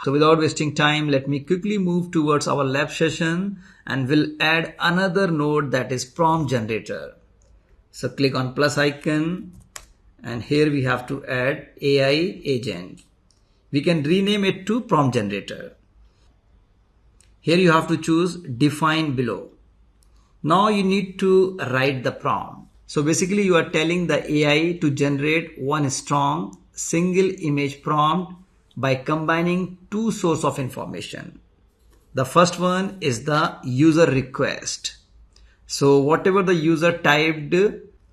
So without wasting time, let me quickly move towards our lab session and we'll add another node, that is prompt generator. So click on plus icon and here we have to add AI agent. We can rename it to prompt generator. Here you have to choose define below. Now you need to write the prompt. So basically you are telling the AI to generate one strong single image prompt by combining two sources of information. The first one is the user request. So whatever the user typed,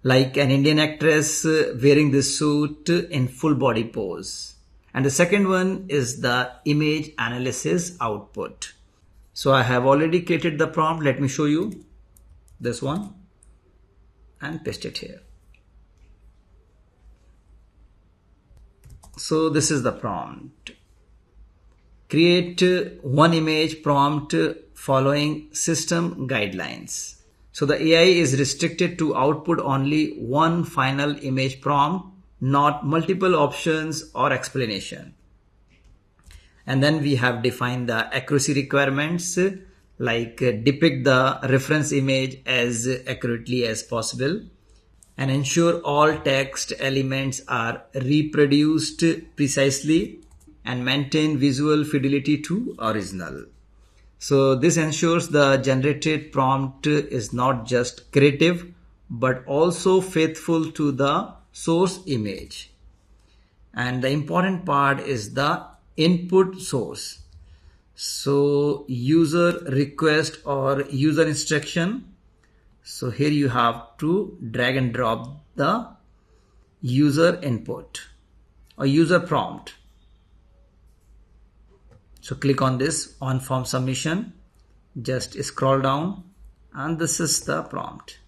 like an Indian actress wearing this suit in full body pose. And the second one is the image analysis output. So I have already created the prompt. Let me show you this one and paste it here. So this is the prompt. Create one image prompt following system guidelines. So the AI is restricted to output only one final image prompt, not multiple options or explanation. And then we have defined the accuracy requirements, like depict the reference image as accurately as possible and ensure all text elements are reproduced precisely and maintain visual fidelity to original. So this ensures the generated prompt is not just creative but also faithful to the source image. And the important part is the input source. So user request or user instruction. So here you have to drag and drop the user input or user prompt. So click on this on form submission, just scroll down and this is the prompt.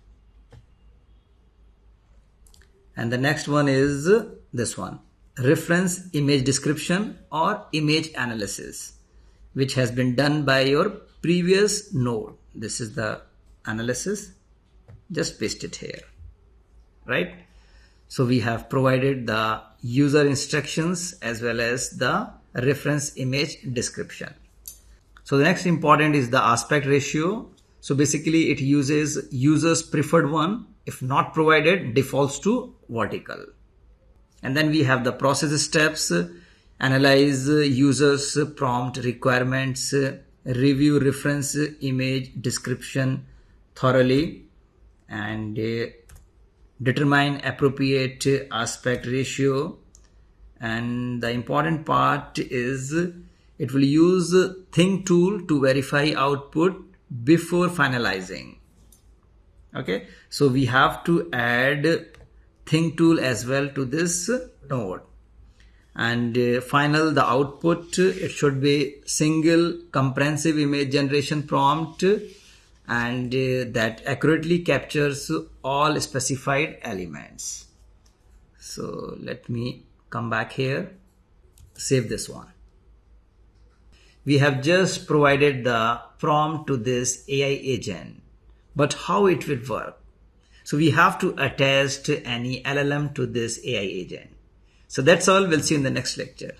And the next one is this one, reference image description or image analysis, which has been done by your previous node. This is the analysis. Just paste it here, right? So we have provided the user instructions as well as the reference image description. So the next important is the aspect ratio. So basically it uses user's preferred one. If not provided, defaults to vertical. And then we have the process steps, analyze user's prompt requirements, review reference image description thoroughly, and determine appropriate aspect ratio. And the important part is it will use think tool to verify output before finalizing. Okay, so we have to add think tool as well to this node. And final, the output, it should be single comprehensive image generation prompt and that accurately captures all specified elements. So let me come back here, save this one. We have just provided the prompt to this AI agent, but how it will work? So we have to attach any LLM to this AI agent. So that's all. We'll see you in the next lecture.